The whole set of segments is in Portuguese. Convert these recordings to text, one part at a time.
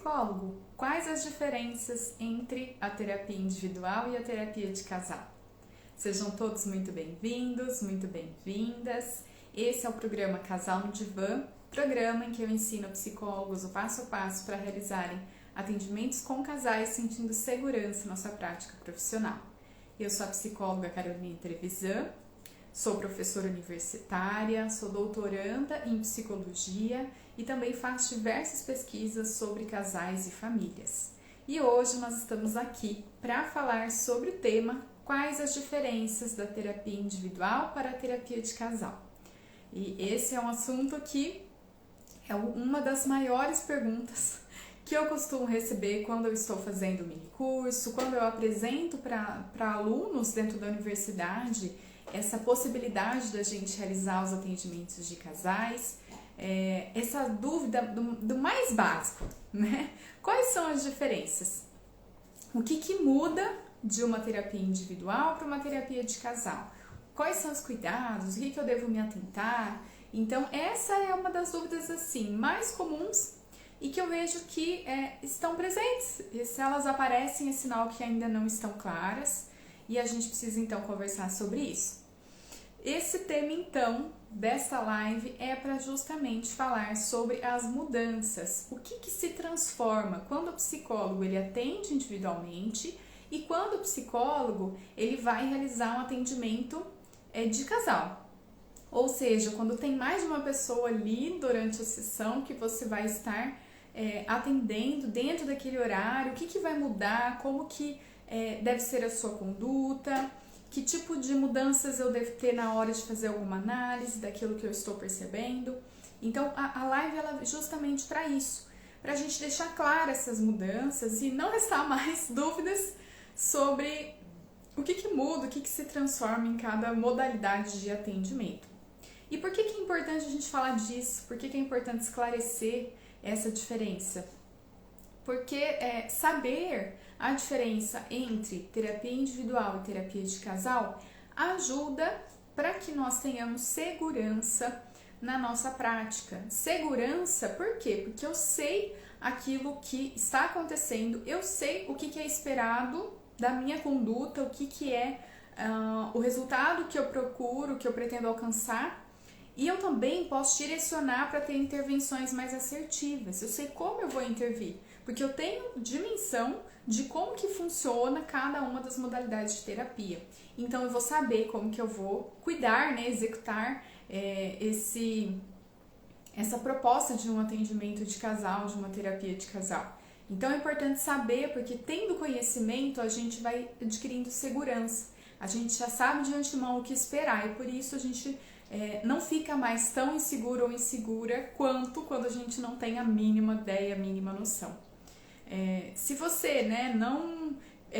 psicólogo, quais as diferenças entre a terapia individual e a terapia de casal? Sejam todos muito bem-vindos, muito bem-vindas. Esse é o programa Casal no Divã, programa em que eu ensino psicólogos o passo a passo para realizarem atendimentos com casais sentindo segurança na sua prática profissional. Eu sou a psicóloga Carolina Trevisan, sou professora universitária, sou doutoranda em psicologia e também faço diversas pesquisas sobre casais e famílias. E hoje nós estamos aqui para falar sobre o tema quais as diferenças da terapia individual para a terapia de casal. E esse é um assunto que é uma das maiores perguntas que eu costumo receber quando eu estou fazendo mini curso, quando eu apresento para alunos dentro da universidade essa possibilidade da gente realizar os atendimentos de casais, essa dúvida do mais básico, né? Quais são as diferenças? O que muda de uma terapia individual para uma terapia de casal? Quais são os cuidados? O que eu devo me atentar? Então, essa é uma das dúvidas assim mais comuns e que eu vejo que estão presentes. E se elas aparecem, é sinal que ainda não estão claras e a gente precisa então conversar sobre isso. Esse tema então desta live é para justamente falar sobre as mudanças, o que se transforma quando o psicólogo ele atende individualmente e quando o psicólogo ele vai realizar um atendimento de casal. Ou seja, quando tem mais de uma pessoa ali durante a sessão que você vai estar atendendo dentro daquele horário, o que vai mudar, como que deve ser a sua conduta, que tipo de mudanças eu devo ter na hora de fazer alguma análise daquilo que eu estou percebendo. Então, a live ela é justamente para isso, para a gente deixar claras essas mudanças e não restar mais dúvidas sobre o que muda, o que se transforma em cada modalidade de atendimento. E por que é importante a gente falar disso? Por que é importante esclarecer essa diferença? Porque saber a diferença entre terapia individual e terapia de casal ajuda para que nós tenhamos segurança na nossa prática. Segurança, por quê? Porque eu sei aquilo que está acontecendo, eu sei o que é esperado da minha conduta, o que é o resultado que eu procuro, que eu pretendo alcançar. E eu também posso direcionar para ter intervenções mais assertivas. Eu sei como eu vou intervir, porque eu tenho dimensão de como que funciona cada uma das modalidades de terapia. Então eu vou saber como que eu vou cuidar, né, executar essa proposta de um atendimento de casal, de uma terapia de casal. Então é importante saber, porque tendo conhecimento a gente vai adquirindo segurança. A gente já sabe de antemão o que esperar e por isso a gente não fica mais tão inseguro ou insegura quanto quando a gente não tem a mínima ideia, a mínima noção. Se você não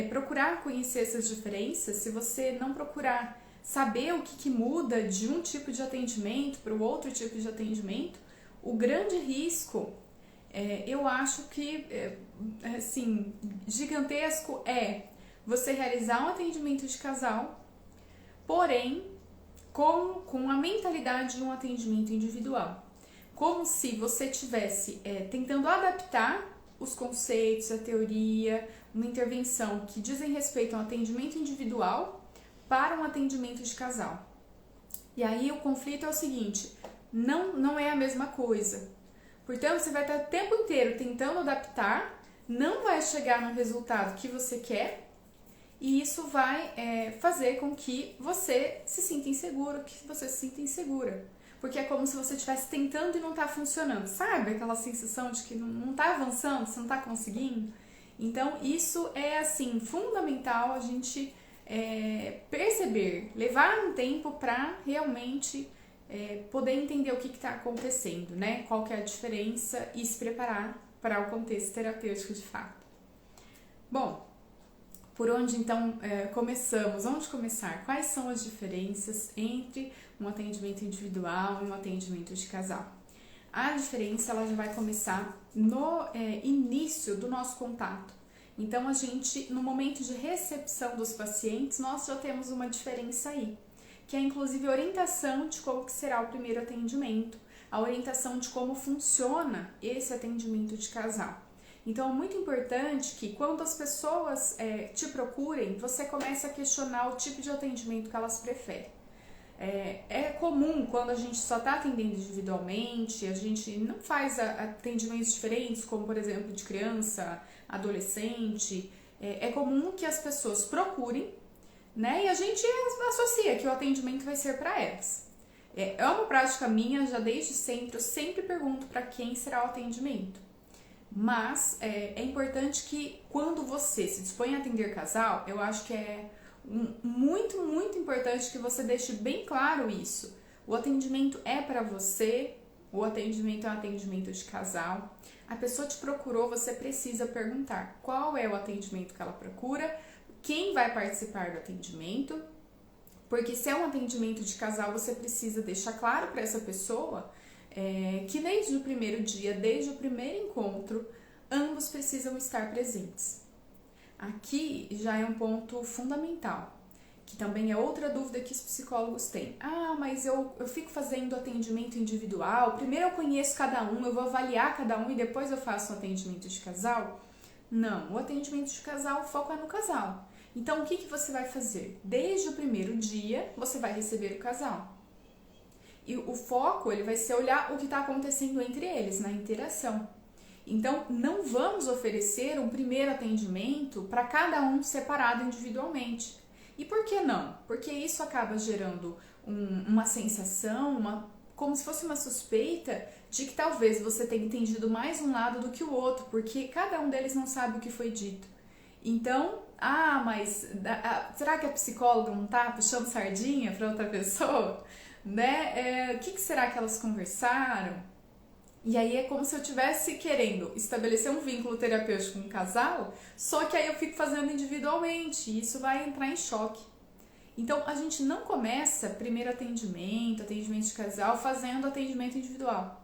procurar conhecer essas diferenças, se você não procurar saber o que muda de um tipo de atendimento para o outro tipo de atendimento, o grande risco, eu acho que, assim, gigantesco é você realizar um atendimento de casal, porém com a mentalidade de um atendimento individual. Como se você estivesse tentando adaptar os conceitos, a teoria, uma intervenção que dizem respeito a um atendimento individual para um atendimento de casal. E aí o conflito é o seguinte, não é a mesma coisa. Portanto, você vai estar o tempo inteiro tentando adaptar, não vai chegar no resultado que você quer, e isso vai fazer com que você se sinta inseguro, que você se sinta insegura. Porque é como se você estivesse tentando e não está funcionando. Sabe aquela sensação de que não está avançando, você não está conseguindo? Então, isso é, assim, fundamental a gente perceber, levar um tempo para realmente poder entender o que está acontecendo, né? Qual que é a diferença e se preparar para o contexto terapêutico de fato. Bom, por onde então começamos? Onde começar? Quais são as diferenças entre um atendimento individual e um atendimento de casal? A diferença ela já vai começar no início do nosso contato. Então, a gente, no momento de recepção dos pacientes, nós já temos uma diferença aí, que é inclusive a orientação de como que será o primeiro atendimento, a orientação de como funciona esse atendimento de casal. Então é muito importante que quando as pessoas te procurem, você comece a questionar o tipo de atendimento que elas preferem. É comum quando a gente só está atendendo individualmente, a gente não faz atendimentos diferentes, como por exemplo de criança, adolescente. É comum que as pessoas procurem, né? E a gente associa que o atendimento vai ser para elas. É uma prática minha, já desde sempre, eu sempre pergunto para quem será o atendimento. Mas é importante que quando você se dispõe a atender casal, eu acho que é muito, muito importante que você deixe bem claro isso. O atendimento é para você, o atendimento é um atendimento de casal. A pessoa te procurou, você precisa perguntar qual é o atendimento que ela procura, quem vai participar do atendimento, porque se é um atendimento de casal, você precisa deixar claro para essa pessoa que desde o primeiro dia, desde o primeiro encontro, ambos precisam estar presentes. Aqui já é um ponto fundamental, que também é outra dúvida que os psicólogos têm. Mas eu fico fazendo atendimento individual, primeiro eu conheço cada um, eu vou avaliar cada um e depois eu faço um atendimento de casal? Não, o atendimento de casal, o foco é no casal. Então, o que você vai fazer? Desde o primeiro dia, você vai receber o casal. E o foco, ele vai ser olhar o que está acontecendo entre eles, na interação. Então, não vamos oferecer um primeiro atendimento para cada um separado individualmente. E por que não? Porque isso acaba gerando uma sensação, como se fosse uma suspeita de que talvez você tenha entendido mais um lado do que o outro, porque cada um deles não sabe o que foi dito. Então, mas será que a psicóloga não está puxando sardinha para outra pessoa? Né? O que será que elas conversaram? E aí é como se eu estivesse querendo estabelecer um vínculo terapêutico com um casal, só que aí eu fico fazendo individualmente e isso vai entrar em choque. Então a gente não começa primeiro atendimento de casal, fazendo atendimento individual.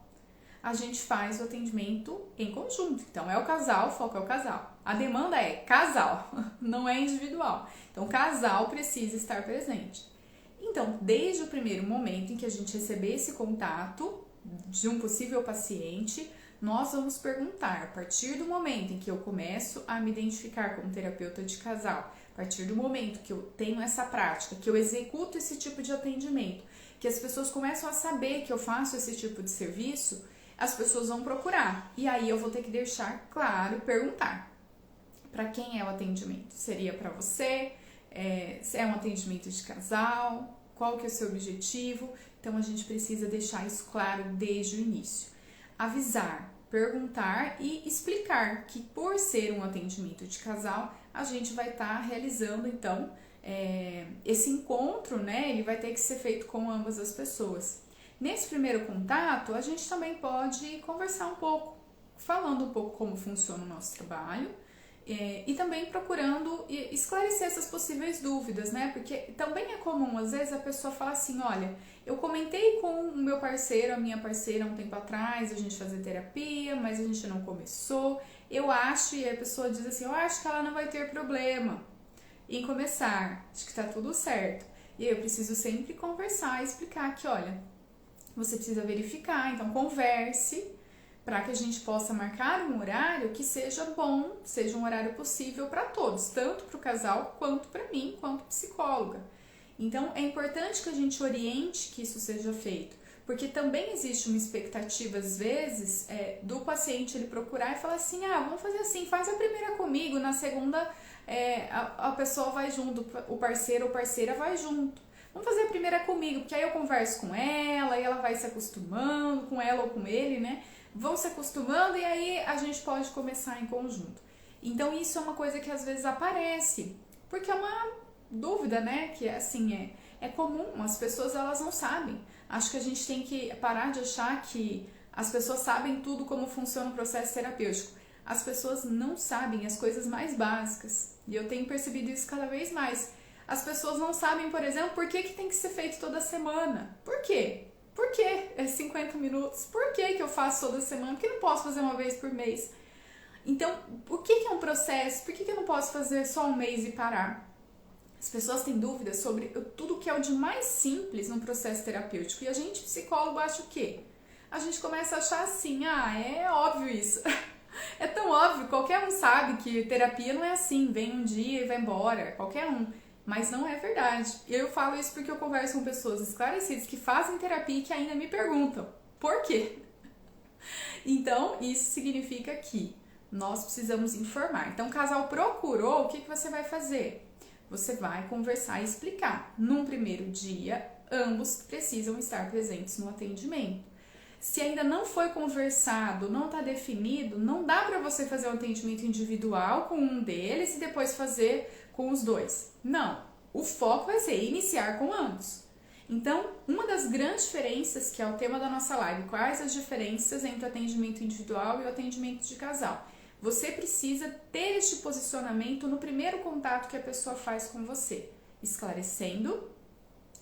A gente faz o atendimento em conjunto. Então é o casal, o foco é o casal. A demanda é casal, não é individual. Então o casal precisa estar presente. Então, desde o primeiro momento em que a gente receber esse contato de um possível paciente, nós vamos perguntar, a partir do momento em que eu começo a me identificar como terapeuta de casal, a partir do momento que eu tenho essa prática, que eu executo esse tipo de atendimento, que as pessoas começam a saber que eu faço esse tipo de serviço, as pessoas vão procurar. E aí eu vou ter que deixar claro e perguntar para quem é o atendimento. Seria para você? Se é um atendimento de casal? Qual que é o seu objetivo? Então a gente precisa deixar isso claro desde o início. Avisar, perguntar e explicar que por ser um atendimento de casal, a gente vai estar realizando então esse encontro, né? Ele vai ter que ser feito com ambas as pessoas. Nesse primeiro contato, a gente também pode conversar um pouco, falando um pouco como funciona o nosso trabalho e também procurando esclarecer essas possíveis dúvidas, né? Porque também é comum, às vezes, a pessoa fala assim, olha, eu comentei com o meu parceiro, a minha parceira, um tempo atrás, a gente fazer terapia, mas a gente não começou. Eu acho, e a pessoa diz assim, eu acho que ela não vai ter problema em começar, acho que tá tudo certo. E aí eu preciso sempre conversar e explicar que, olha, você precisa verificar, então converse para que a gente possa marcar um horário que seja bom, seja um horário possível para todos, tanto para o casal quanto para mim, quanto psicóloga. Então é importante que a gente oriente que isso seja feito, porque também existe uma expectativa às vezes do paciente ele procurar e falar assim, vamos fazer assim, faz a primeira comigo, na segunda a pessoa vai junto, o parceiro ou parceira vai junto. Vamos fazer a primeira comigo, porque aí eu converso com ela e ela vai se acostumando, com ela ou com ele, né? Vão se acostumando e aí a gente pode começar em conjunto. Então isso é uma coisa que às vezes aparece, porque é uma dúvida, né? Que assim, é comum, as pessoas elas não sabem. Acho que a gente tem que parar de achar que as pessoas sabem tudo como funciona o processo terapêutico. As pessoas não sabem as coisas mais básicas. E eu tenho percebido isso cada vez mais. As pessoas não sabem, por exemplo, por que tem que ser feito toda semana. Por quê? Por que é 50 minutos? Por que eu faço toda semana? Por que eu não posso fazer uma vez por mês? Então, o que é um processo? Por que eu não posso fazer só um mês e parar? As pessoas têm dúvidas sobre tudo que é o de mais simples no processo terapêutico. E a gente, psicólogo, acha o quê? A gente começa a achar assim, é óbvio isso. É tão óbvio sabe que terapia não é assim, vem um dia e vai embora, qualquer um. Mas não é verdade. Eu falo isso porque eu converso com pessoas esclarecidas que fazem terapia e que ainda me perguntam por quê? Então, isso significa que nós precisamos informar. Então, o casal procurou, o que você vai fazer? Você vai conversar e explicar. Num primeiro dia, ambos precisam estar presentes no atendimento. Se ainda não foi conversado, não está definido, não dá para você fazer um atendimento individual com um deles e depois fazer com os dois. Não, o foco vai ser iniciar com ambos. Então, uma das grandes diferenças, que é o tema da nossa live, quais as diferenças entre o atendimento individual e o atendimento de casal? Você precisa ter este posicionamento no primeiro contato que a pessoa faz com você, esclarecendo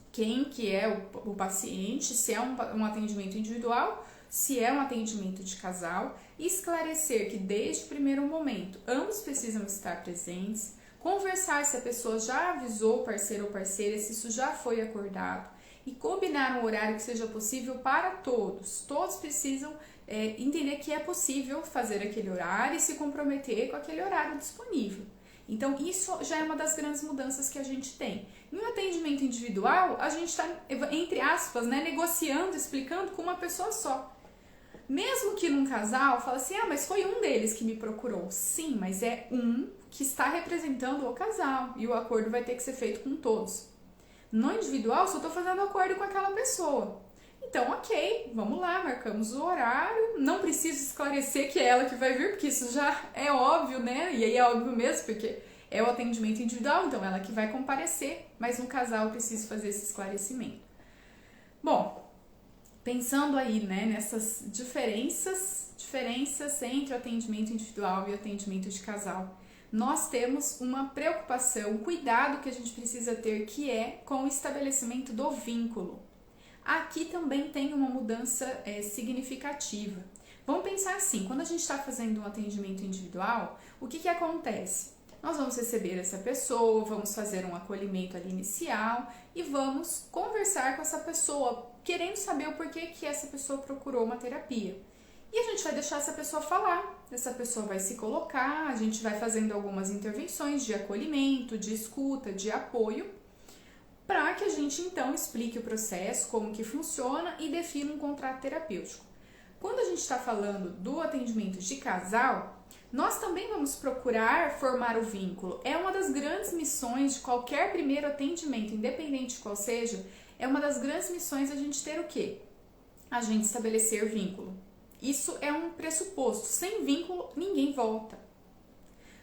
quem que é o paciente, se é um atendimento individual, se é um atendimento de casal, e esclarecer que desde o primeiro momento ambos precisam estar presentes, conversar se a pessoa já avisou o parceiro ou parceira, se isso já foi acordado, e combinar um horário que seja possível para todos. Todos precisam entender que é possível fazer aquele horário e se comprometer com aquele horário disponível. Então, isso já é uma das grandes mudanças que a gente tem. Em um atendimento individual, a gente está, entre aspas, negociando, explicando com uma pessoa só. Mesmo que num casal, fala assim, mas foi um deles que me procurou. Sim, mas é um que está representando o casal e o acordo vai ter que ser feito com todos. No individual, só estou fazendo acordo com aquela pessoa. Então, ok, vamos lá, marcamos o horário. Não preciso esclarecer que é ela que vai vir, porque isso já é óbvio, né? E aí é óbvio mesmo, porque é o atendimento individual, então ela que vai comparecer. Mas no casal eu preciso fazer esse esclarecimento. Bom, pensando aí, nessas diferenças entre o atendimento individual e o atendimento de casal, nós temos uma preocupação, um cuidado que a gente precisa ter, que é com o estabelecimento do vínculo. Aqui também tem uma mudança significativa. Vamos pensar assim, quando a gente está fazendo um atendimento individual, o que acontece? Nós vamos receber essa pessoa, vamos fazer um acolhimento ali inicial e vamos conversar com essa pessoa, querendo saber o porquê que essa pessoa procurou uma terapia. E a gente vai deixar essa pessoa falar, essa pessoa vai se colocar, a gente vai fazendo algumas intervenções de acolhimento, de escuta, de apoio, para que a gente então explique o processo, como que funciona e defina um contrato terapêutico. Quando a gente está falando do atendimento de casal, nós também vamos procurar formar o vínculo. É uma das grandes missões de qualquer primeiro atendimento, independente de qual seja, é uma das grandes missões a gente ter o quê? A gente estabelecer vínculo. Isso é um pressuposto. Sem vínculo, ninguém volta.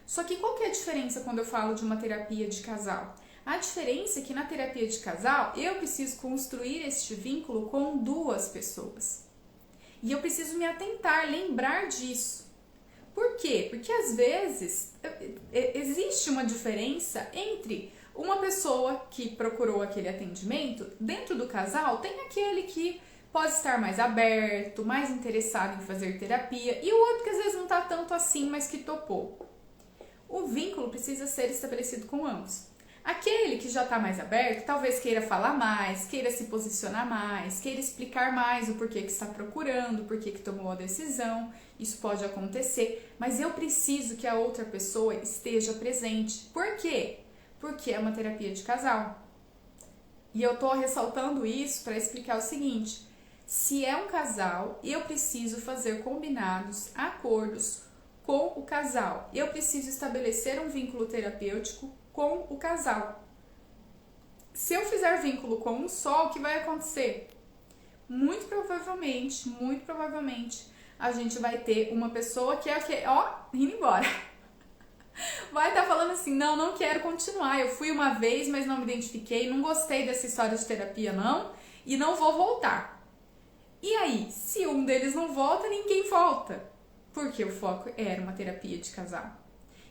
Só que qual que é a diferença quando eu falo de uma terapia de casal? A diferença é que na terapia de casal, eu preciso construir este vínculo com duas pessoas. E eu preciso me atentar, lembrar disso. Por quê? Porque às vezes existe uma diferença entre uma pessoa que procurou aquele atendimento, dentro do casal tem aquele que pode estar mais aberto, mais interessado em fazer terapia, e o outro que às vezes não está tanto assim, mas que topou. O vínculo precisa ser estabelecido com ambos. Aquele que já está mais aberto, talvez queira falar mais, queira se posicionar mais, queira explicar mais o porquê que está procurando, o porquê que tomou a decisão. Isso pode acontecer, mas eu preciso que a outra pessoa esteja presente. Por quê? Porque é uma terapia de casal. E eu estou ressaltando isso para explicar o seguinte: se é um casal, eu preciso fazer combinados, acordos com o casal. Eu preciso estabelecer um vínculo terapêutico com o casal. Se eu fizer vínculo com um só, o que vai acontecer? Muito provavelmente, a gente vai ter uma pessoa que indo embora. Vai estar falando assim, não quero continuar, eu fui uma vez, mas não me identifiquei, não gostei dessa história de terapia não, e não vou voltar. E aí, se um deles não volta, ninguém volta, porque o foco era uma terapia de casal.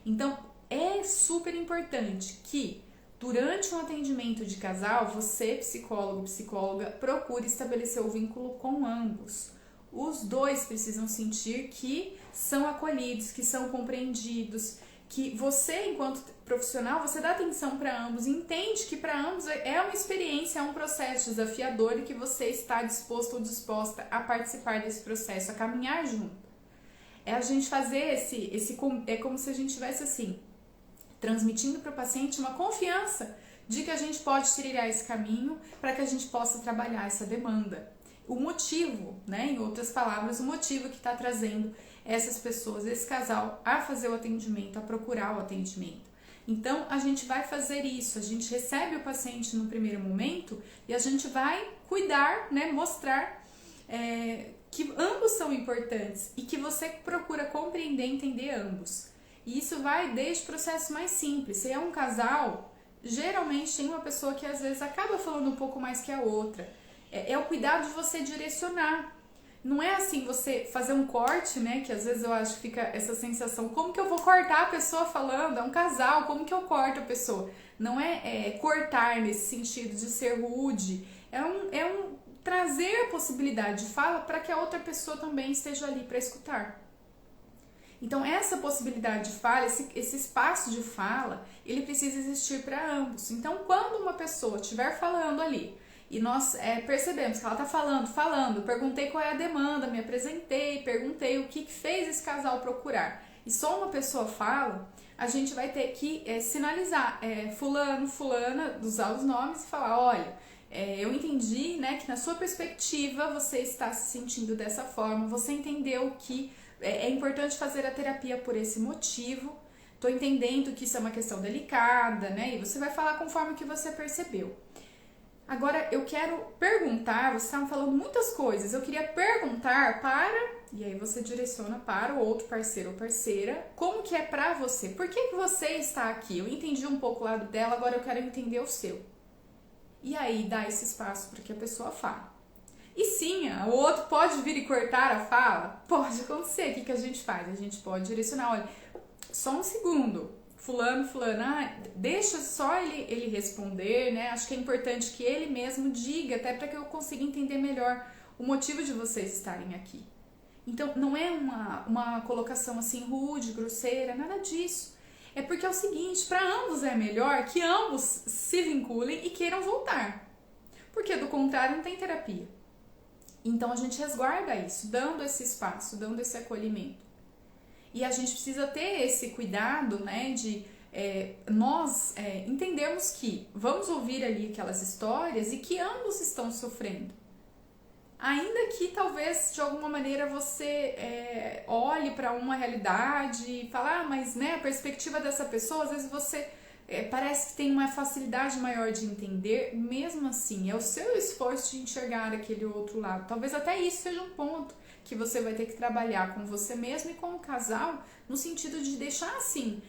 Então, é super importante que durante um atendimento de casal, você, psicólogo, psicóloga, procure estabelecer o vínculo com ambos. Os dois precisam sentir que são acolhidos, que são compreendidos, que você, enquanto profissional, você dá atenção para ambos, entende que para ambos é uma experiência, é um processo desafiador e que você está disposto ou disposta a participar desse processo, a caminhar junto. É a gente fazer é como se a gente tivesse assim, transmitindo para o paciente uma confiança de que a gente pode trilhar esse caminho para que a gente possa trabalhar essa demanda. O motivo, né, em outras palavras, o motivo que está trazendo essas pessoas, esse casal, a fazer o atendimento, a procurar o atendimento. Então, a gente vai fazer isso, a gente recebe o paciente no primeiro momento e a gente vai cuidar, né, mostrar que ambos são importantes e que você procura compreender e entender ambos. E isso vai desde processos mais simples. Se é um casal, geralmente tem uma pessoa que às vezes acaba falando um pouco mais que a outra. É o cuidado de você direcionar. Não é assim você fazer um corte, né? Que às vezes eu acho que fica essa sensação, como que eu vou cortar a pessoa falando? É um casal, como que eu corto a pessoa? Não é cortar nesse sentido de ser rude. É um trazer a possibilidade de fala para que a outra pessoa também esteja ali para escutar. Então, essa possibilidade de fala, esse espaço de fala, ele precisa existir para ambos. Então, quando uma pessoa estiver falando ali, e nós percebemos que ela está falando, perguntei qual é a demanda, me apresentei, perguntei o que fez esse casal procurar, e só uma pessoa fala, a gente vai ter que sinalizar, fulano, fulana, usar os nomes e falar, olha, eu entendi, né, que na sua perspectiva você está se sentindo dessa forma, você entendeu que é importante fazer a terapia por esse motivo, tô entendendo que isso é uma questão delicada, né, e você vai falar conforme o que você percebeu. Agora, eu quero perguntar, vocês estavam falando muitas coisas, eu queria perguntar e aí você direciona para o outro parceiro ou parceira, como que é pra você? Por que você está aqui? Eu entendi um pouco o lado dela, agora eu quero entender o seu. E aí, dá esse espaço para que a pessoa fale. E sim, o outro pode vir e cortar a fala? Pode acontecer. O que a gente faz? A gente pode direcionar, olha, só um segundo, fulano, deixa só ele responder, né? Acho que é importante que ele mesmo diga, até para que eu consiga entender melhor o motivo de vocês estarem aqui. Então, não é uma colocação assim rude, grosseira, nada disso. É porque é o seguinte, para ambos é melhor que ambos se vinculem e queiram voltar. Porque do contrário não tem terapia. Então a gente resguarda isso, dando esse espaço, dando esse acolhimento. E a gente precisa ter esse cuidado, né, de nós entendermos que vamos ouvir ali aquelas histórias e que ambos estão sofrendo. Ainda que talvez de alguma maneira você olhe para uma realidade e fale, mas né, a perspectiva dessa pessoa, às vezes você parece que tem uma facilidade maior de entender, mesmo assim, é o seu esforço de enxergar aquele outro lado. Talvez até isso seja um ponto que você vai ter que trabalhar com você mesmo e com o casal, no sentido de deixar assim,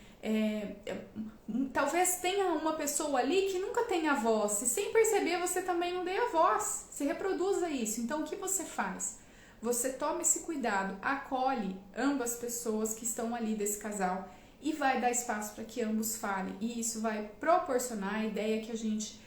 talvez tenha uma pessoa ali que nunca tenha voz, e sem perceber você também não dê a voz, se reproduza isso. Então o que você faz? Você toma esse cuidado, acolhe ambas as pessoas que estão ali desse casal e vai dar espaço para que ambos falem, e isso vai proporcionar a ideia que a gente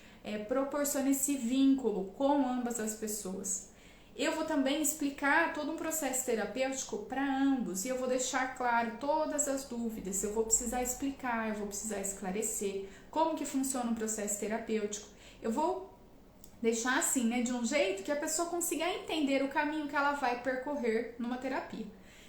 proporciona esse vínculo com ambas as pessoas. Eu vou também explicar todo um processo terapêutico para ambos e eu vou deixar claro todas as dúvidas, eu vou precisar explicar, eu vou precisar esclarecer como que funciona o processo terapêutico. Eu vou deixar assim, né, de um jeito que a pessoa consiga entender o caminho que ela vai percorrer numa terapia.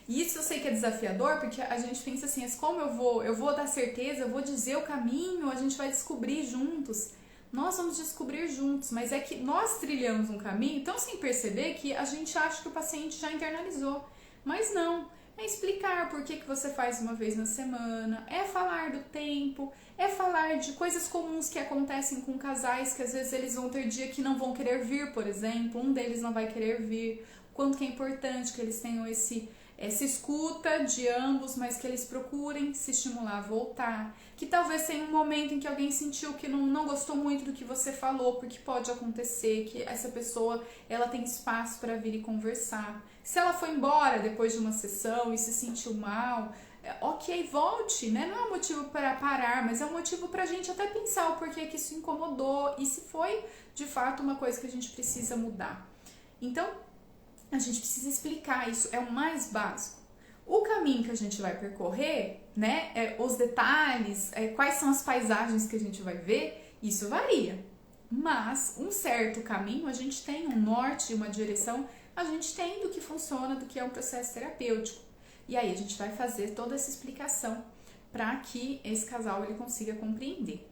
E isso eu sei que é desafiador, porque a gente pensa assim, como eu vou dar certeza, eu vou dizer o caminho, a gente vai descobrir juntos. Nós vamos descobrir juntos, mas é que nós trilhamos um caminho tão sem perceber que a gente acha que o paciente já internalizou. Mas não, é explicar por que você faz uma vez na semana, é falar do tempo, é falar de coisas comuns que acontecem com casais, que às vezes eles vão ter dia que não vão querer vir, por exemplo, um deles não vai querer vir, quanto que é importante que eles tenham essa escuta de ambos, mas que eles procurem se estimular a voltar. Que talvez tenha um momento em que alguém sentiu que não gostou muito do que você falou, porque pode acontecer que essa pessoa ela tem espaço para vir e conversar. Se ela foi embora depois de uma sessão e se sentiu mal, ok, volte, né? Não é um motivo para parar, mas é um motivo para a gente até pensar o porquê que isso incomodou e se foi de fato uma coisa que a gente precisa mudar. Então, a gente precisa explicar, isso é o mais básico. O caminho que a gente vai percorrer, né, os detalhes, quais são as paisagens que a gente vai ver, isso varia. Mas um certo caminho a gente tem, um norte, uma direção, a gente tem do que funciona, do que é um processo terapêutico. E aí a gente vai fazer toda essa explicação para que esse casal ele consiga compreender.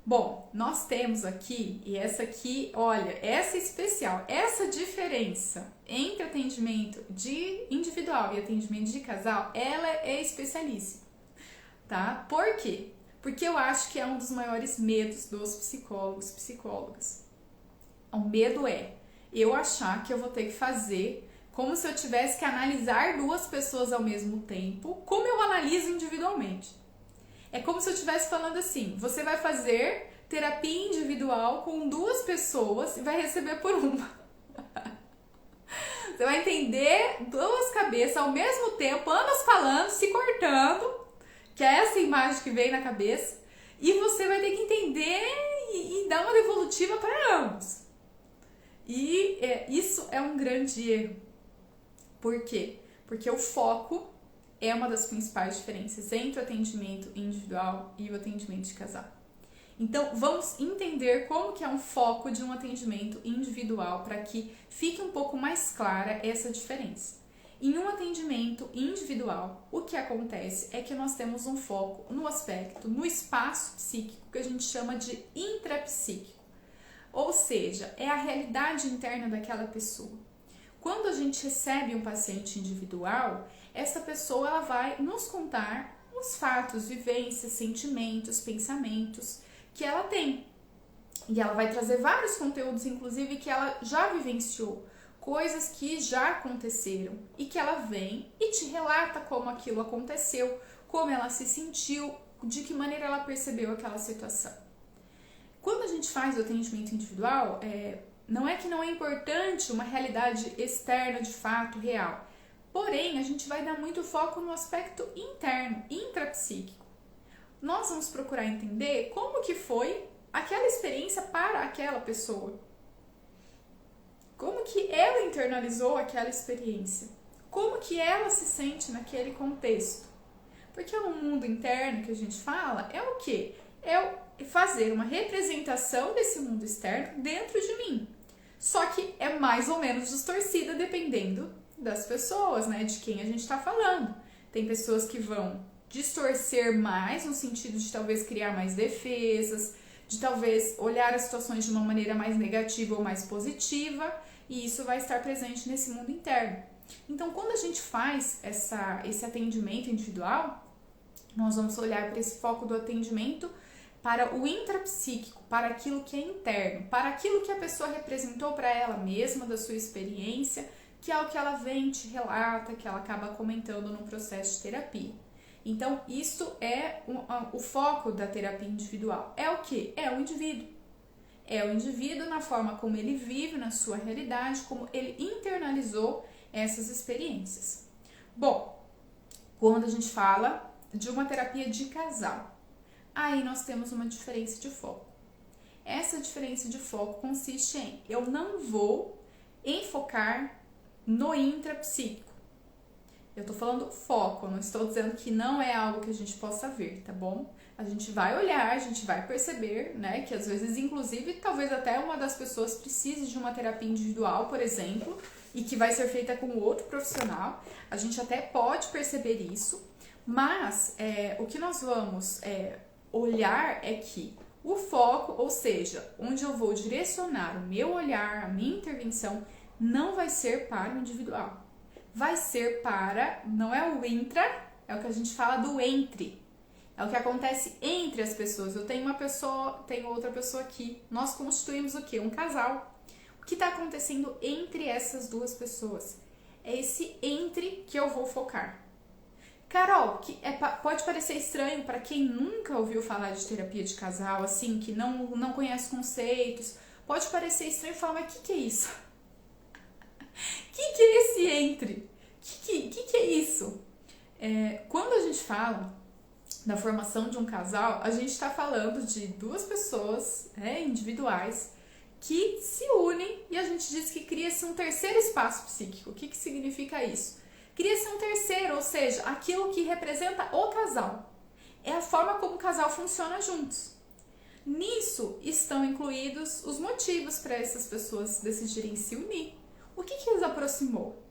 Bom, nós temos aqui, e essa aqui, olha, essa é especial, essa diferença entre atendimento de individual e atendimento de casal, ela é especialíssima, tá? Por quê? Porque eu acho que é um dos maiores medos dos psicólogos, psicólogas. O medo é eu achar que eu vou ter que fazer como se eu tivesse que analisar duas pessoas ao mesmo tempo, como eu analiso individualmente. É como se eu estivesse falando assim, você vai fazer terapia individual com duas pessoas e vai receber por uma. Você vai entender duas cabeças ao mesmo tempo, ambas falando, se cortando, que é essa imagem que vem na cabeça, e você vai ter que entender e dar uma devolutiva para ambos. E isso é um grande erro. Por quê? Porque o foco é uma das principais diferenças entre o atendimento individual e o atendimento de casal. Então, vamos entender como que é um foco de um atendimento individual para que fique um pouco mais clara essa diferença. Em um atendimento individual, o que acontece é que nós temos um foco no aspecto, no espaço psíquico, que a gente chama de intrapsíquico. Ou seja, é a realidade interna daquela pessoa. Quando a gente recebe um paciente individual, essa pessoa ela vai nos contar os fatos, vivências, sentimentos, pensamentos que ela tem. E ela vai trazer vários conteúdos, inclusive, que ela já vivenciou, coisas que já aconteceram e que ela vem e te relata como aquilo aconteceu, como ela se sentiu, de que maneira ela percebeu aquela situação. Quando a gente faz o atendimento individual, não é que não é importante uma realidade externa de fato, real. Porém, a gente vai dar muito foco no aspecto interno, intrapsíquico. Nós vamos procurar entender como que foi aquela experiência para aquela pessoa. Como que ela internalizou aquela experiência. Como que ela se sente naquele contexto. Porque o mundo interno que a gente fala é o quê? É fazer uma representação desse mundo externo dentro de mim. Só que é mais ou menos distorcida dependendo das pessoas, né? De quem a gente está falando. Tem pessoas que vão distorcer mais no sentido de talvez criar mais defesas, de talvez olhar as situações de uma maneira mais negativa ou mais positiva, e isso vai estar presente nesse mundo interno. Então, quando a gente faz esse atendimento individual, nós vamos olhar para esse foco do atendimento para o intrapsíquico, para aquilo que é interno, para aquilo que a pessoa representou para ela mesma, da sua experiência, que é o que ela vem, te relata, que ela acaba comentando no processo de terapia. Então, isso é o foco da terapia individual. É o quê? É o indivíduo. É o indivíduo na forma como ele vive, na sua realidade, como ele internalizou essas experiências. Bom, quando a gente fala de uma terapia de casal, aí nós temos uma diferença de foco. Essa diferença de foco consiste em eu não vou enfocar no intrapsíquico. Eu tô falando foco, eu não estou dizendo que não é algo que a gente possa ver, tá bom? A gente vai olhar, a gente vai perceber, né, que às vezes, inclusive, talvez até uma das pessoas precise de uma terapia individual, por exemplo, e que vai ser feita com outro profissional. A gente até pode perceber isso, mas o que nós vamos olhar é que o foco, ou seja, onde eu vou direcionar o meu olhar, a minha intervenção, não vai ser para o individual. Vai ser para, não é o intra, é o que a gente fala do entre. É o que acontece entre as pessoas. Eu tenho uma pessoa, tenho outra pessoa aqui. Nós constituímos o quê? Um casal. O que está acontecendo entre essas duas pessoas? É esse entre que eu vou focar. Carol, pode parecer estranho para quem nunca ouviu falar de terapia de casal, assim, que não conhece conceitos. Pode parecer estranho e falar, mas o que é isso? O que é esse entre? O que é isso? Quando a gente fala da formação de um casal, a gente está falando de duas pessoas individuais que se unem e a gente diz que cria-se um terceiro espaço psíquico. O que significa isso? Cria-se um terceiro, ou seja, aquilo que representa o casal. É a forma como o casal funciona juntos. Nisso estão incluídos os motivos para essas pessoas decidirem se unir. O que os aproximou?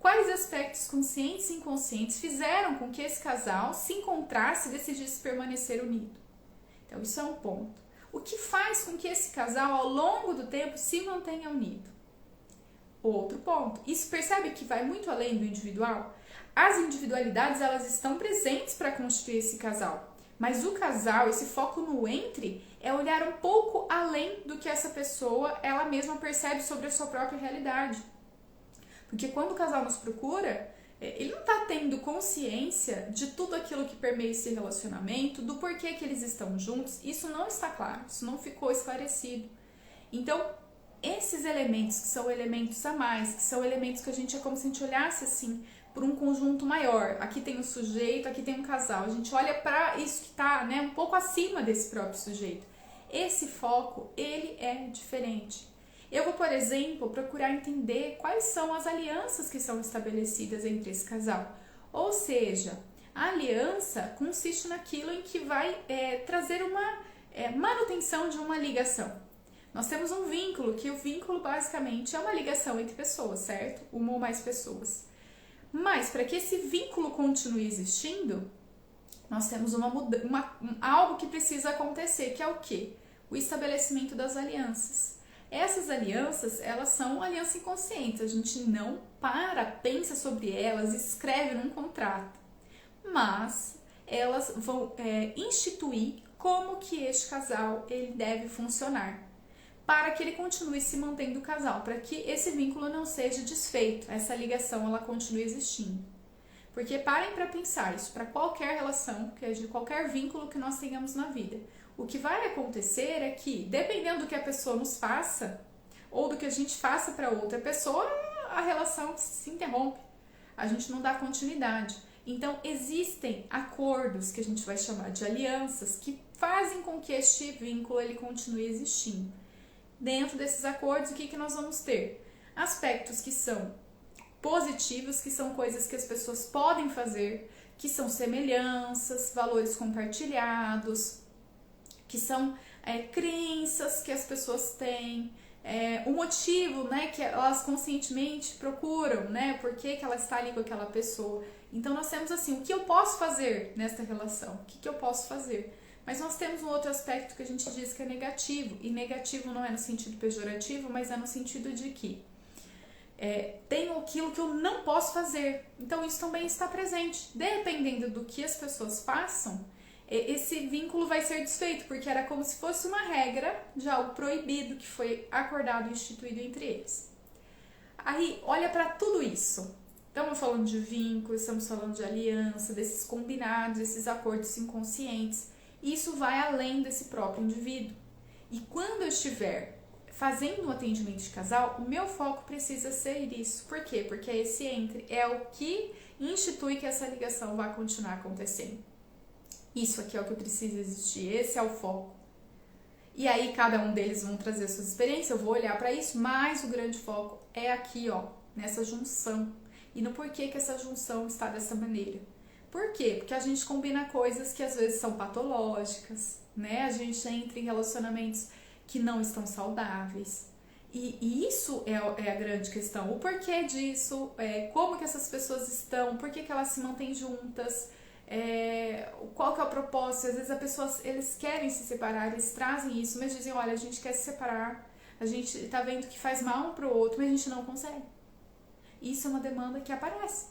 quais aspectos conscientes e inconscientes fizeram com que esse casal se encontrasse e decidisse permanecer unido. Então, isso é um ponto. O que faz com que esse casal, ao longo do tempo, se mantenha unido? Outro ponto. Isso percebe que vai muito além do individual? As individualidades, elas estão presentes para constituir esse casal. Mas o casal, esse foco no entre, é olhar um pouco além do que essa pessoa, ela mesma percebe sobre a sua própria realidade. Porque quando o casal nos procura, ele não está tendo consciência de tudo aquilo que permeia esse relacionamento, do porquê que eles estão juntos. Isso não está claro, isso não ficou esclarecido. Então, esses elementos que são elementos a mais, que são elementos que a gente é como se a gente olhasse assim por um conjunto maior. Aqui tem o sujeito, aqui tem um casal. A gente olha para isso que está, né, um pouco acima desse próprio sujeito. Esse foco, ele é diferente. Eu vou, por exemplo, procurar entender quais são as alianças que são estabelecidas entre esse casal. Ou seja, a aliança consiste naquilo em que vai trazer uma manutenção de uma ligação. Nós temos um vínculo, que o vínculo basicamente é uma ligação entre pessoas, certo? Uma ou mais pessoas. Mas para que esse vínculo continue existindo, nós temos algo que precisa acontecer, que é o quê? O estabelecimento das alianças. Essas alianças, elas são alianças inconscientes, a gente não pensa sobre elas, escreve num contrato, mas elas vão instituir como que este casal ele deve funcionar, para que ele continue se mantendo casal, para que esse vínculo não seja desfeito, essa ligação ela continue existindo. Porque parem para pensar isso, para qualquer relação, de qualquer vínculo que nós tenhamos na vida. O que vai acontecer é que, dependendo do que a pessoa nos faça, ou do que a gente faça para outra pessoa, a relação se interrompe, a gente não dá continuidade. Então, existem acordos, que a gente vai chamar de alianças, que fazem com que este vínculo ele continue existindo. Dentro desses acordos, o que nós vamos ter? Aspectos que são positivos, que são coisas que as pessoas podem fazer, que são semelhanças, valores compartilhados, que são crenças que as pessoas têm, o motivo, né, que elas conscientemente procuram, né, por que ela está ali com aquela pessoa. Então nós temos assim, o que eu posso fazer nesta relação? O que eu posso fazer? Mas nós temos um outro aspecto que a gente diz que é negativo, e negativo não é no sentido pejorativo, mas é no sentido de que tenho aquilo que eu não posso fazer. Então isso também está presente. Dependendo do que as pessoas façam, esse vínculo vai ser desfeito, porque era como se fosse uma regra de algo proibido que foi acordado e instituído entre eles. Aí, olha para tudo isso. Estamos falando de vínculo, estamos falando de aliança, desses combinados, esses acordos inconscientes. Isso vai além desse próprio indivíduo. E quando eu estiver fazendo um atendimento de casal, o meu foco precisa ser isso. Por quê? Porque esse entre é o que institui que essa ligação vai continuar acontecendo. Isso aqui é o que precisa existir, esse é o foco. E aí cada um deles vão trazer suas experiências, eu vou olhar para isso, mas o grande foco é aqui, ó, nessa junção. E no porquê que essa junção está dessa maneira. Por quê? Porque a gente combina coisas que às vezes são patológicas, né? A gente entra em relacionamentos que não estão saudáveis. E isso é a grande questão. O porquê disso, como que essas pessoas estão, por que elas se mantêm juntas, qual que é o propósito. Às vezes eles querem se separar, eles trazem isso, mas dizem, olha, a gente quer se separar, a gente tá vendo que faz mal um pro outro, mas a gente não consegue. Isso é uma demanda que aparece.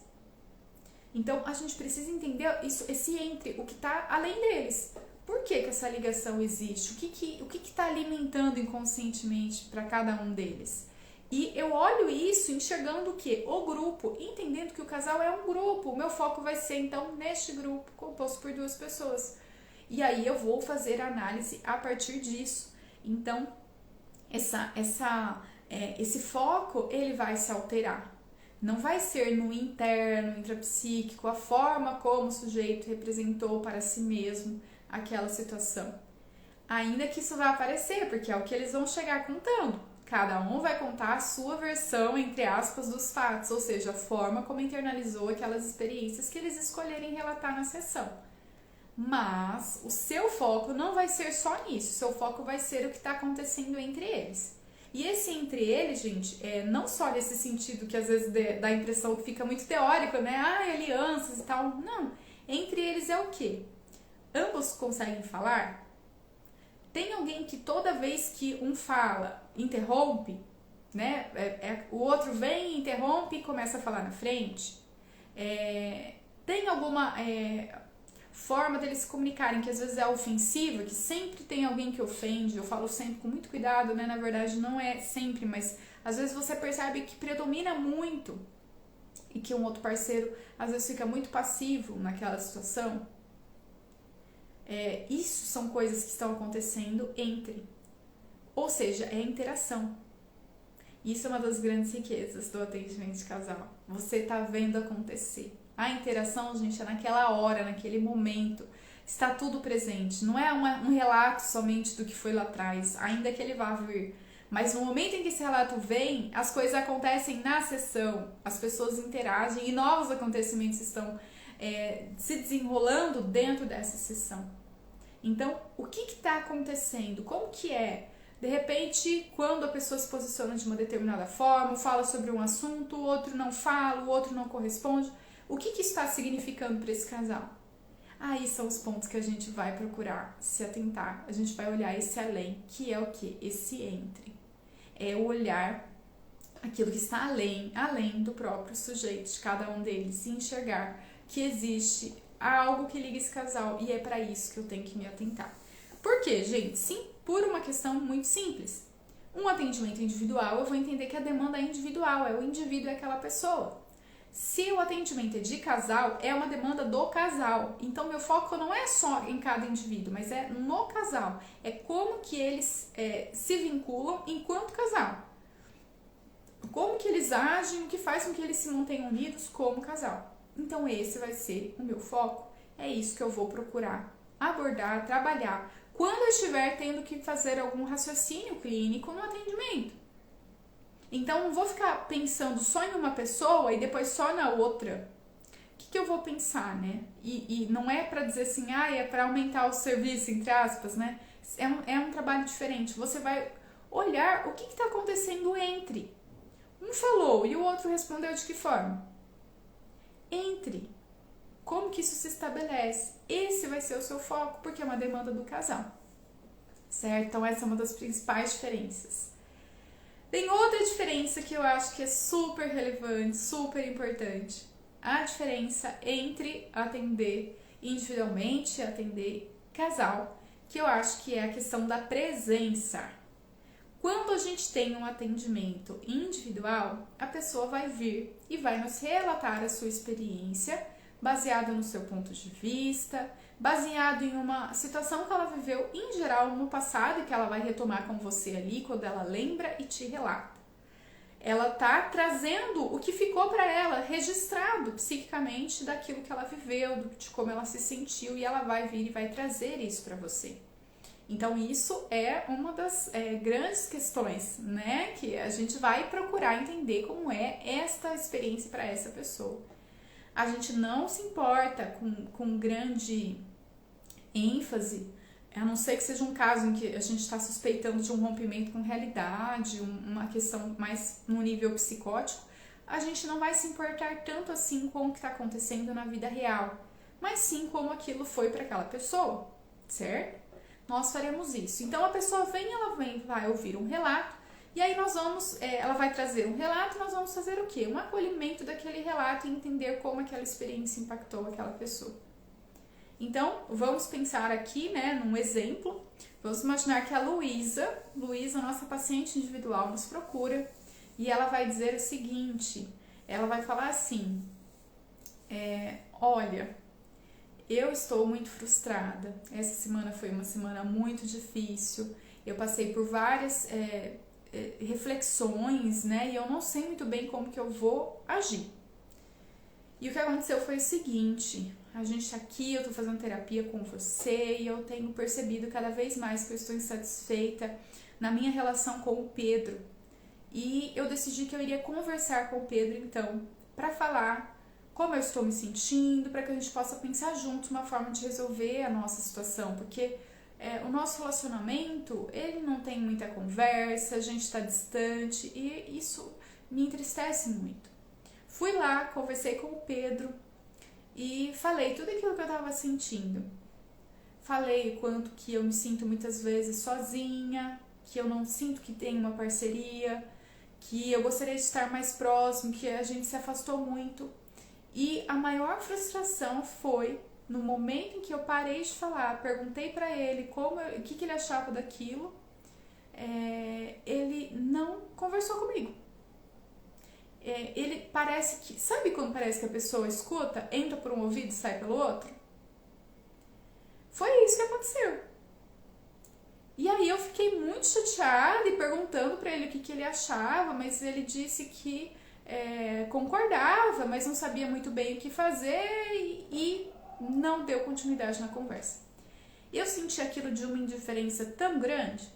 Então, a gente precisa entender esse entre, o que está além deles. Por que essa ligação existe? O que está alimentando inconscientemente para cada um deles? E eu olho isso enxergando o quê? O grupo, entendendo que o casal é um grupo. O meu foco vai ser, então, neste grupo, composto por 2 pessoas. E aí eu vou fazer a análise a partir disso. Então, esse foco, ele vai se alterar. Não vai ser no interno, intrapsíquico, a forma como o sujeito representou para si mesmo aquela situação. Ainda que isso vai aparecer, porque é o que eles vão chegar contando. Cada um vai contar a sua versão, entre aspas, dos fatos, ou seja, a forma como internalizou aquelas experiências que eles escolherem relatar na sessão. Mas o seu foco não vai ser só nisso, o seu foco vai ser o que está acontecendo entre eles. E esse entre eles, gente, não só nesse sentido que às vezes dá a impressão que fica muito teórico, né? Alianças e tal. Não. Entre eles é o quê? Ambos conseguem falar? Tem alguém que toda vez que um fala, interrompe, né? O outro vem, interrompe e começa a falar na frente? Tem alguma forma deles se comunicarem que às vezes é ofensiva, que sempre tem alguém que ofende? Eu falo sempre com muito cuidado, né? Na verdade não é sempre, mas às vezes você percebe que predomina muito e que um outro parceiro às vezes fica muito passivo naquela situação. Isso são coisas que estão acontecendo entre, ou seja, é interação. Isso é uma das grandes riquezas do atendimento de casal. Você está vendo acontecer. A interação, gente, é naquela hora, naquele momento. Está tudo presente. Não é um relato somente do que foi lá atrás, ainda que ele vá vir. Mas no momento em que esse relato vem, as coisas acontecem na sessão. As pessoas interagem e novos acontecimentos estão se desenrolando dentro dessa sessão. Então, o que está acontecendo? Como que é? De repente, quando a pessoa se posiciona de uma determinada forma, fala sobre um assunto, o outro não fala, o outro não corresponde. O que isso está significando para esse casal? Aí são os pontos que a gente vai procurar se atentar. A gente vai olhar esse além, que é o quê? Esse entre. É o olhar aquilo que está além do próprio sujeito, de cada um deles, e enxergar que existe algo que liga esse casal, e é para isso que eu tenho que me atentar. Por quê, gente? Sim, por uma questão muito simples. Um atendimento individual, eu vou entender que a demanda é individual, o indivíduo é aquela pessoa. Se o atendimento é de casal, é uma demanda do casal. Então, meu foco não é só em cada indivíduo, mas é no casal. É como que eles se vinculam enquanto casal. Como que eles agem, o que faz com que eles se mantenham unidos como casal. Então, esse vai ser o meu foco. É isso que eu vou procurar abordar, trabalhar, quando eu estiver tendo que fazer algum raciocínio clínico no atendimento. Então, não vou ficar pensando só em uma pessoa e depois só na outra. O que eu vou pensar, né? E não é para dizer assim, é para aumentar o serviço, entre aspas, né? É um trabalho diferente. Você vai olhar o que está acontecendo entre. Um falou e o outro respondeu de que forma? Entre. Como que isso se estabelece? Esse vai ser o seu foco, porque é uma demanda do casal. Certo? Então, essa é uma das principais diferenças. Tem outra diferença que eu acho que é super relevante, super importante. A diferença entre atender individualmente e atender casal, que eu acho que é a questão da presença. Quando a gente tem um atendimento individual, a pessoa vai vir e vai nos relatar a sua experiência, baseado no seu ponto de vista, baseado em uma situação que ela viveu em geral no passado e que ela vai retomar com você ali quando ela lembra e te relata. Ela tá trazendo o que ficou para ela registrado psiquicamente daquilo que ela viveu, de como ela se sentiu, e ela vai vir e vai trazer isso para você. Então, isso é uma das grandes questões, né? Que a gente vai procurar entender como é esta experiência para essa pessoa. A gente não se importa com grande ênfase, a não ser que seja um caso em que a gente está suspeitando de um rompimento com realidade, uma questão mais no nível psicótico, a gente não vai se importar tanto assim com o que está acontecendo na vida real, mas sim como aquilo foi para aquela pessoa, certo? Nós faremos isso. Então, a pessoa vai ouvir um relato, e aí ela vai trazer um relato e nós vamos fazer o quê? Um acolhimento daquele relato e entender como aquela experiência impactou aquela pessoa. Então, vamos pensar aqui, né, num exemplo. Vamos imaginar que a Luísa, nossa paciente individual, nos procura e ela vai dizer o seguinte, ela vai falar assim, olha, eu estou muito frustrada, essa semana foi uma semana muito difícil, eu passei por várias reflexões, né, e eu não sei muito bem como que eu vou agir. E o que aconteceu foi o seguinte, a gente tá aqui, eu tô fazendo terapia com você e eu tenho percebido cada vez mais que eu estou insatisfeita na minha relação com o Pedro. E eu decidi que eu iria conversar com o Pedro, então, para falar como eu estou me sentindo, para que a gente possa pensar juntos uma forma de resolver a nossa situação, porque o nosso relacionamento, ele não tem muita conversa, a gente está distante e isso me entristece muito. Fui lá, conversei com o Pedro e falei tudo aquilo que eu estava sentindo. Falei o quanto que eu me sinto muitas vezes sozinha, que eu não sinto que tem uma parceria, que eu gostaria de estar mais próximo, que a gente se afastou muito. E a maior frustração foi no momento em que eu parei de falar, perguntei pra ele o que ele achava daquilo, ele não conversou comigo. Ele parece que... Sabe quando parece que a pessoa escuta, entra por um ouvido e sai pelo outro? Foi isso que aconteceu. E aí eu fiquei muito chateada e perguntando pra ele o que ele achava, mas ele disse que concordava, mas não sabia muito bem o que fazer e não deu continuidade na conversa. Eu senti aquilo de uma indiferença tão grande,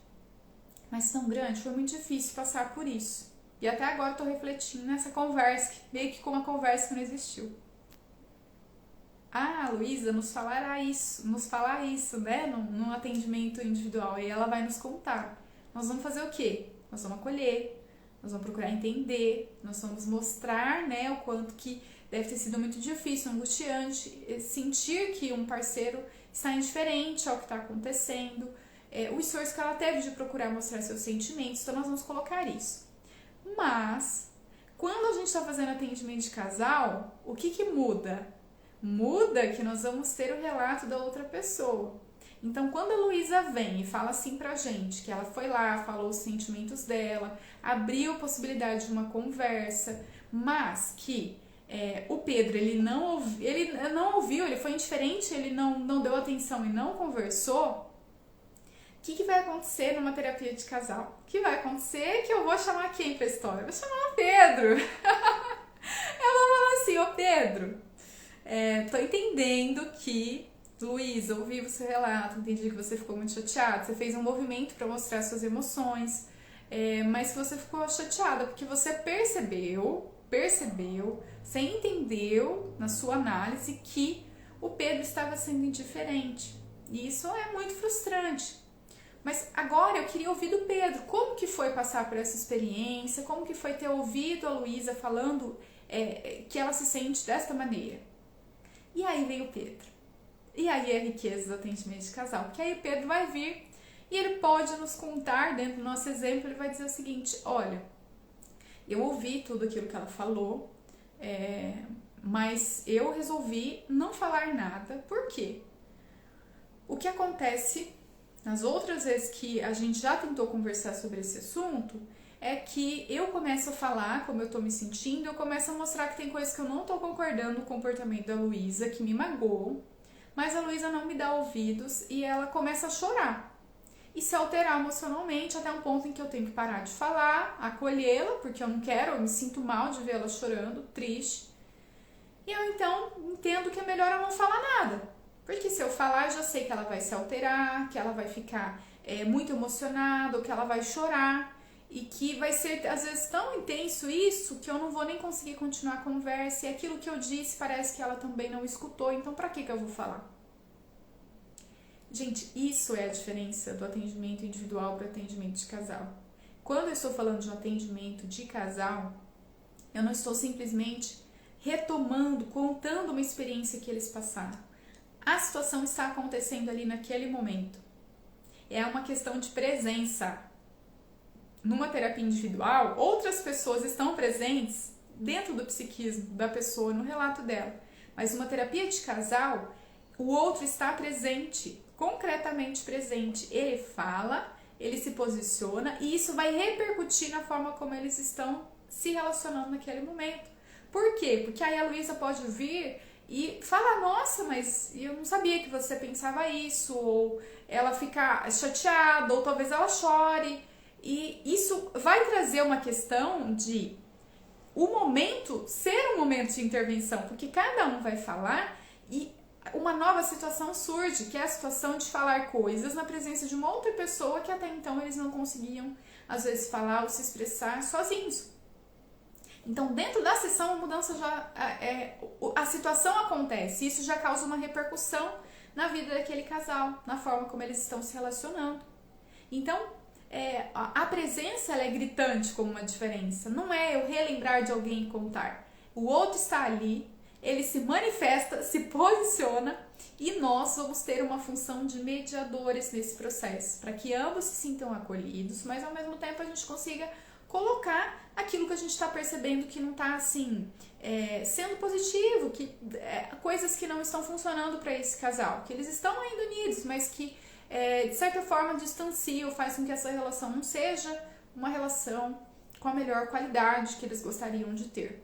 mas tão grande, foi muito difícil passar por isso. E até agora eu tô refletindo nessa conversa, meio que como uma conversa que não existiu. A Luísa nos falar isso, né, num atendimento individual, e ela vai nos contar. Nós vamos fazer o quê? Nós vamos acolher, nós vamos procurar entender, nós vamos mostrar, né, o quanto que deve ter sido muito difícil, angustiante, sentir que um parceiro está indiferente ao que está acontecendo, o esforço que ela teve de procurar mostrar seus sentimentos, então nós vamos colocar isso. Mas, quando a gente está fazendo atendimento de casal, o que muda? Muda que nós vamos ter o relato da outra pessoa. Então, quando a Luísa vem e fala assim pra gente, que ela foi lá, falou os sentimentos dela, abriu a possibilidade de uma conversa, mas que o Pedro, ele não ouviu, ele foi indiferente, ele não deu atenção e não conversou, o que vai acontecer numa terapia de casal? O que vai acontecer é que eu vou chamar quem pra história? Eu vou chamar o Pedro. Eu vou falar assim, ô Pedro, tô entendendo que, Luísa, ouvi o seu relato, entendi que você ficou muito chateada, você fez um movimento para mostrar suas emoções, mas que você ficou chateada porque você percebeu, você entendeu na sua análise que o Pedro estava sendo indiferente. E isso é muito frustrante. Mas agora eu queria ouvir do Pedro, como que foi passar por essa experiência, como que foi ter ouvido a Luísa falando que ela se sente desta maneira. E aí veio o Pedro. E aí é a riqueza do atendimento de casal. Porque aí o Pedro vai vir e ele pode nos contar, dentro do nosso exemplo, ele vai dizer o seguinte, olha, eu ouvi tudo aquilo que ela falou, mas eu resolvi não falar nada. Por quê? O que acontece nas outras vezes que a gente já tentou conversar sobre esse assunto é que eu começo a falar como eu tô me sentindo, eu começo a mostrar que tem coisas que eu não tô concordando no comportamento da Luísa, que me magoam, mas a Luísa não me dá ouvidos e ela começa a chorar e se alterar emocionalmente até um ponto em que eu tenho que parar de falar, acolhê-la, porque eu não quero, eu me sinto mal de vê-la chorando, triste. E eu então entendo que é melhor eu não falar nada, porque se eu falar eu já sei que ela vai se alterar, que ela vai ficar muito emocionada, ou que ela vai chorar, e que vai ser às vezes tão intenso isso que eu não vou nem conseguir continuar a conversa, e aquilo que eu disse parece que ela também não escutou, então pra que eu vou falar? Gente, isso é a diferença do atendimento individual para o atendimento de casal. Quando eu estou falando de um atendimento de casal, eu não estou simplesmente retomando, contando uma experiência que eles passaram. A situação está acontecendo ali naquele momento. É uma questão de presença. Numa terapia individual, outras pessoas estão presentes dentro do psiquismo da pessoa, no relato dela. Mas numa terapia de casal, o outro está presente, concretamente presente. Ele fala, ele se posiciona e isso vai repercutir na forma como eles estão se relacionando naquele momento. Por quê? Porque aí a Luísa pode vir e falar, nossa, mas eu não sabia que você pensava isso, ou ela ficar chateada, ou talvez ela chore. E isso vai trazer uma questão de o momento ser um momento de intervenção, porque cada um vai falar e uma nova situação surge, que é a situação de falar coisas na presença de uma outra pessoa que até então eles não conseguiam, às vezes, falar ou se expressar sozinhos. Então, dentro da sessão, a mudança a situação acontece, isso já causa uma repercussão na vida daquele casal, na forma como eles estão se relacionando. Então, a presença ela é gritante como uma diferença. Não é eu relembrar de alguém e contar. O outro está ali, ele se manifesta, se posiciona e nós vamos ter uma função de mediadores nesse processo, para que ambos se sintam acolhidos, mas ao mesmo tempo a gente consiga colocar aquilo que a gente está percebendo que não está assim, sendo positivo, coisas que não estão funcionando para esse casal, que eles estão ainda unidos, mas que de certa forma distanciam, faz com que essa relação não seja uma relação com a melhor qualidade que eles gostariam de ter.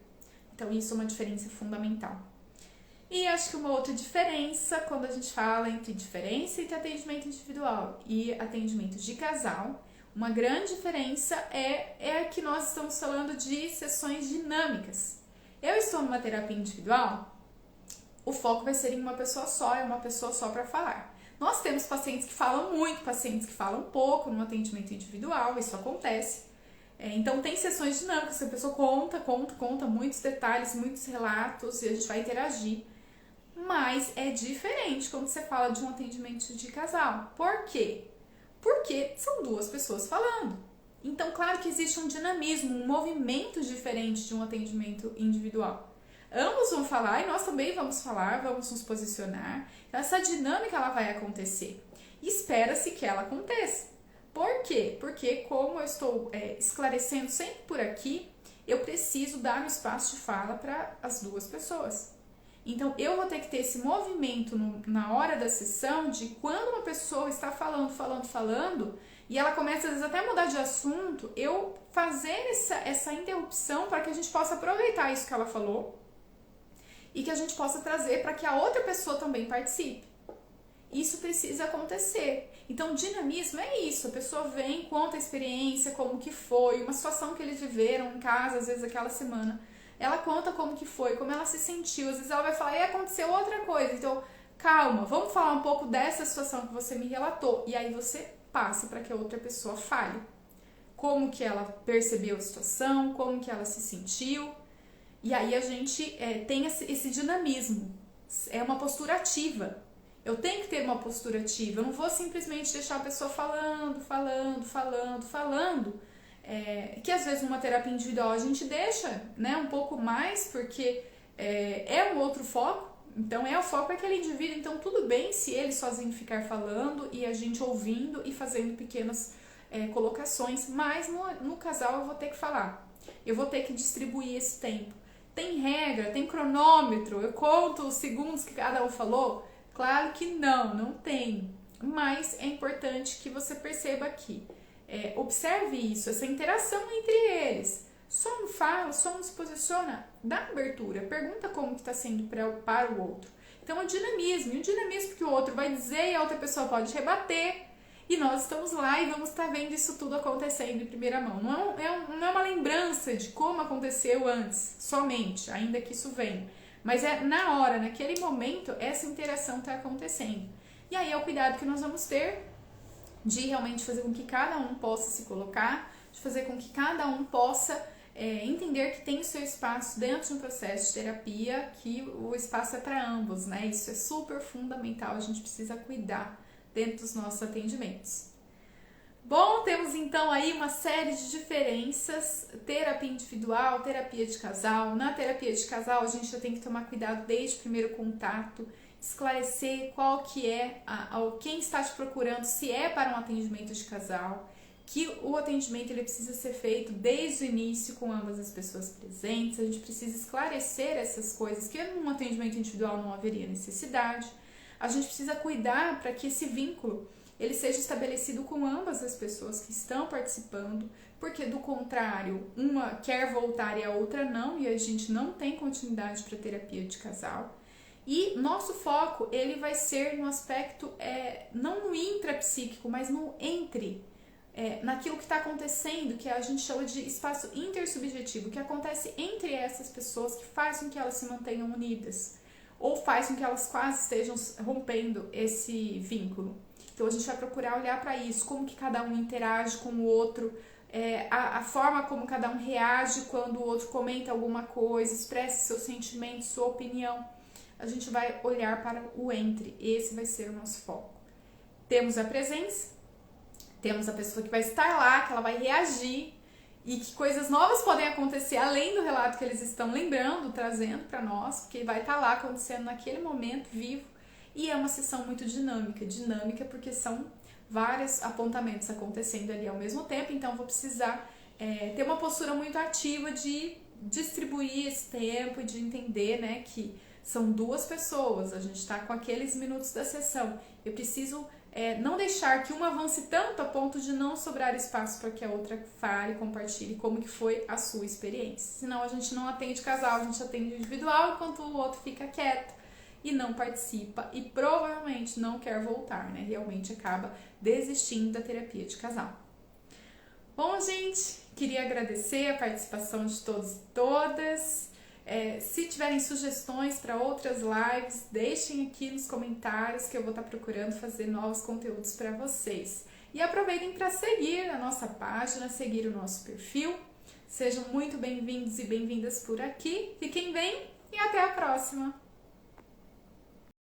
Então isso é uma diferença fundamental. E acho que uma outra diferença, quando a gente fala entre diferença entre atendimento individual e atendimento de casal, uma grande diferença é que nós estamos falando de sessões dinâmicas. Eu estou numa terapia individual, o foco vai ser em uma pessoa só, é uma pessoa só para falar. Nós temos pacientes que falam muito, pacientes que falam pouco no atendimento individual, isso acontece. Então tem sessões dinâmicas, a pessoa conta muitos detalhes, muitos relatos e a gente vai interagir. Mas é diferente quando você fala de um atendimento de casal. Por quê? Porque são duas pessoas falando. Então, claro que existe um dinamismo, um movimento diferente de um atendimento individual. Ambos vão falar e nós também vamos falar, vamos nos posicionar. Então, essa dinâmica ela vai acontecer. E espera-se que ela aconteça. Por quê? Porque como eu estou esclarecendo sempre por aqui, eu preciso dar um espaço de fala para as duas pessoas. Então, eu vou ter que ter esse movimento na hora da sessão de quando uma pessoa está falando, e ela começa às vezes até a mudar de assunto, eu fazer essa interrupção para que a gente possa aproveitar isso que ela falou e que a gente possa trazer para que a outra pessoa também participe. Isso precisa acontecer. Então, dinamismo é isso. A pessoa vem, conta a experiência, como que foi, uma situação que eles viveram em casa, às vezes aquela semana. Ela conta como que foi, como ela se sentiu. Às vezes ela vai falar, e aconteceu outra coisa. Então, calma, vamos falar um pouco dessa situação que você me relatou. E aí você passe para que a outra pessoa fale. Como que ela percebeu a situação, como que ela se sentiu. E aí a gente tem esse dinamismo. É uma postura ativa. Eu tenho que ter uma postura ativa. Eu não vou simplesmente deixar a pessoa falando. Que às vezes numa terapia individual a gente deixa, né, um pouco mais, porque é um outro foco. Então o foco é aquele indivíduo. Então tudo bem se ele sozinho ficar falando e a gente ouvindo e fazendo pequenas colocações. Mas no casal eu vou ter que falar. Eu vou ter que distribuir esse tempo. Tem regra, tem cronômetro. Eu conto os segundos que cada um falou. Claro que não tem, mas é importante que você perceba aqui, observe isso, essa interação entre eles, só não fala, só não se posiciona, dá abertura, pergunta como que está sendo para o outro. Então o dinamismo que o outro vai dizer e a outra pessoa pode rebater, e nós estamos lá e vamos estar vendo isso tudo acontecendo em primeira mão. Não é uma lembrança de como aconteceu antes, somente, ainda que isso venha. Mas na hora, naquele momento, essa interação está acontecendo. E aí é o cuidado que nós vamos ter de realmente fazer com que cada um possa se colocar, de fazer com que cada um possa entender que tem o seu espaço dentro de um processo de terapia, que o espaço é para ambos, né? Isso é super fundamental, a gente precisa cuidar dentro dos nossos atendimentos. Bom, temos então aí uma série de diferenças, terapia individual, terapia de casal. Na terapia de casal a gente já tem que tomar cuidado desde o primeiro contato, esclarecer qual que é, quem está te procurando, se é para um atendimento de casal, que o atendimento ele precisa ser feito desde o início com ambas as pessoas presentes, a gente precisa esclarecer essas coisas que num atendimento individual não haveria necessidade, a gente precisa cuidar para que esse vínculo ele seja estabelecido com ambas as pessoas que estão participando, porque do contrário, uma quer voltar e a outra não, e a gente não tem continuidade para terapia de casal. E nosso foco, ele vai ser no aspecto, não no intrapsíquico, mas no naquilo que está acontecendo, que a gente chama de espaço intersubjetivo, que acontece entre essas pessoas, que faz com que elas se mantenham unidas, ou faz com que elas quase estejam rompendo esse vínculo. Então a gente vai procurar olhar para isso, como que cada um interage com o outro, a forma como cada um reage quando o outro comenta alguma coisa, expressa seus sentimentos, sua opinião. a gente vai olhar para o entre. Esse vai ser o nosso foco. Temos a presença, temos a pessoa que vai estar lá, que ela vai reagir e que coisas novas podem acontecer além do relato que eles estão lembrando, trazendo para nós, porque vai estar lá acontecendo naquele momento vivo. E é uma sessão muito dinâmica porque são vários apontamentos acontecendo ali ao mesmo tempo, então vou precisar ter uma postura muito ativa de distribuir esse tempo e de entender, né, que são duas pessoas, a gente está com aqueles minutos da sessão. Eu preciso não deixar que uma avance tanto a ponto de não sobrar espaço para que a outra fale, compartilhe como que foi a sua experiência. Senão a gente não atende casal, a gente atende individual, enquanto o outro fica quieto e não participa e provavelmente não quer voltar, né? Realmente acaba desistindo da terapia de casal. Bom, gente, queria agradecer a participação de todos e todas. Se tiverem sugestões para outras lives, deixem aqui nos comentários que eu vou estar procurando fazer novos conteúdos para vocês. E aproveitem para seguir a nossa página, seguir o nosso perfil. Sejam muito bem-vindos e bem-vindas por aqui. Fiquem bem e até a próxima!